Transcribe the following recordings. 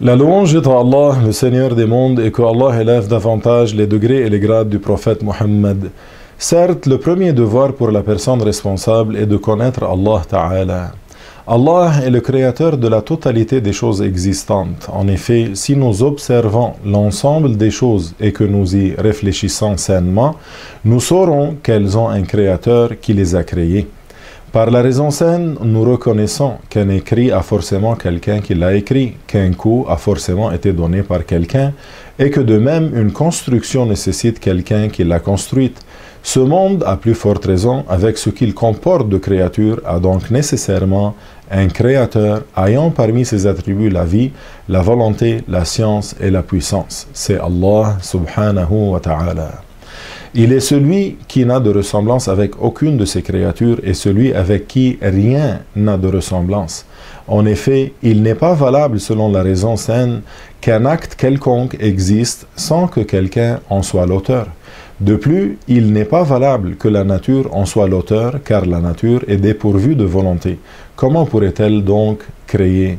La louange est à Allah, le Seigneur des mondes, et que Allah élève davantage les degrés et les grades du prophète Muhammad. Certes, le premier devoir pour la personne responsable est de connaître Allah Ta'ala. Allah est le créateur de la totalité des choses existantes. En effet, si nous observons l'ensemble des choses et que nous y réfléchissons sainement, nous saurons qu'elles ont un créateur qui les a créées. Par la raison saine, nous reconnaissons qu'un écrit a forcément quelqu'un qui l'a écrit, qu'un coup a forcément été donné par quelqu'un, et que de même une construction nécessite quelqu'un qui l'a construite. Ce monde, à plus forte raison, avec ce qu'il comporte de créatures, a donc nécessairement un créateur ayant parmi ses attributs la vie, la volonté, la science et la puissance. C'est Allah subhanahu wa ta'ala. Il est celui qui n'a de ressemblance avec aucune de ses créatures et celui avec qui rien n'a de ressemblance. En effet, il n'est pas valable selon la raison saine qu'un acte quelconque existe sans que quelqu'un en soit l'auteur. De plus, il n'est pas valable que la nature en soit l'auteur car la nature est dépourvue de volonté. Comment pourrait-elle donc créer?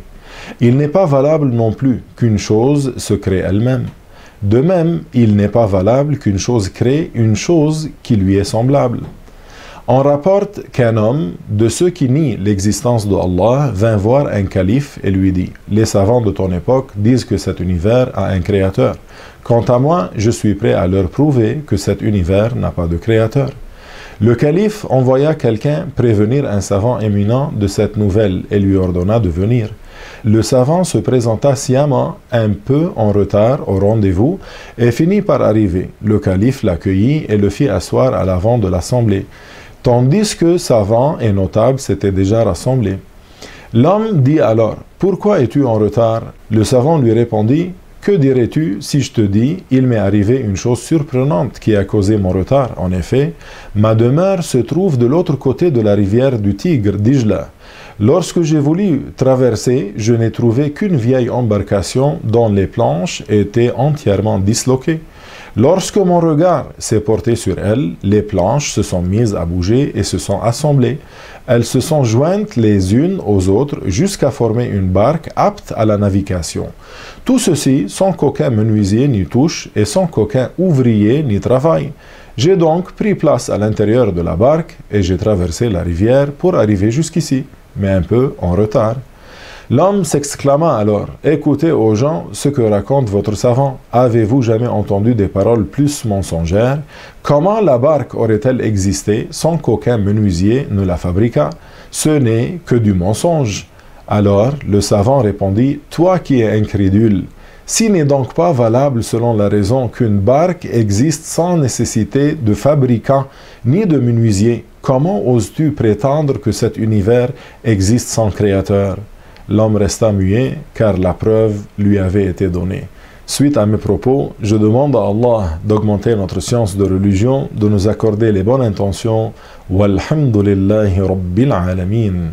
Il n'est pas valable non plus qu'une chose se crée elle-même. De même, il n'est pas valable qu'une chose crée une chose qui lui est semblable. On rapporte qu'un homme, de ceux qui nient l'existence de Allah, vint voir un calife et lui dit « Les savants de ton époque disent que cet univers a un créateur. Quant à moi, je suis prêt à leur prouver que cet univers n'a pas de créateur. » Le calife envoya quelqu'un prévenir un savant éminent de cette nouvelle et lui ordonna de venir. Le savant se présenta sciemment, un peu en retard au rendez-vous, et finit par arriver. Le calife l'accueillit et le fit asseoir à l'avant de l'assemblée, tandis que savants et notables s'étaient déjà rassemblés. L'homme dit alors « Pourquoi es-tu en retard ?» Le savant lui répondit « Que dirais-tu si je te dis, il m'est arrivé une chose surprenante qui a causé mon retard. En effet, ma demeure se trouve de l'autre côté de la rivière du Tigre, Dijla. Lorsque j'ai voulu traverser, je n'ai trouvé qu'une vieille embarcation dont les planches étaient entièrement disloquées. Lorsque mon regard s'est porté sur elle, les planches se sont mises à bouger et se sont assemblées. Elles se sont jointes les unes aux autres jusqu'à former une barque apte à la navigation. Tout ceci sans qu'aucun menuisier n'y touche et sans qu'aucun ouvrier n'y travaille. J'ai donc pris place à l'intérieur de la barque et j'ai traversé la rivière pour arriver jusqu'ici, mais un peu en retard. L'homme s'exclama alors « Écoutez aux gens ce que raconte votre savant. Avez-vous jamais entendu des paroles plus mensongères? Comment la barque aurait-elle existé sans qu'aucun menuisier ne la fabriquât? Ce n'est que du mensonge. » Alors le savant répondit « Toi qui es incrédule, s'il n'est donc pas valable selon la raison qu'une barque existe sans nécessité de fabricant ni de menuisier, comment oses-tu prétendre que cet univers existe sans créateur ?» L'homme resta muet, car la preuve lui avait été donnée. Suite à mes propos, je demande à Allah d'augmenter notre science de religion, de nous accorder les bonnes intentions. Walhamdulillahi Rabbil Alamin.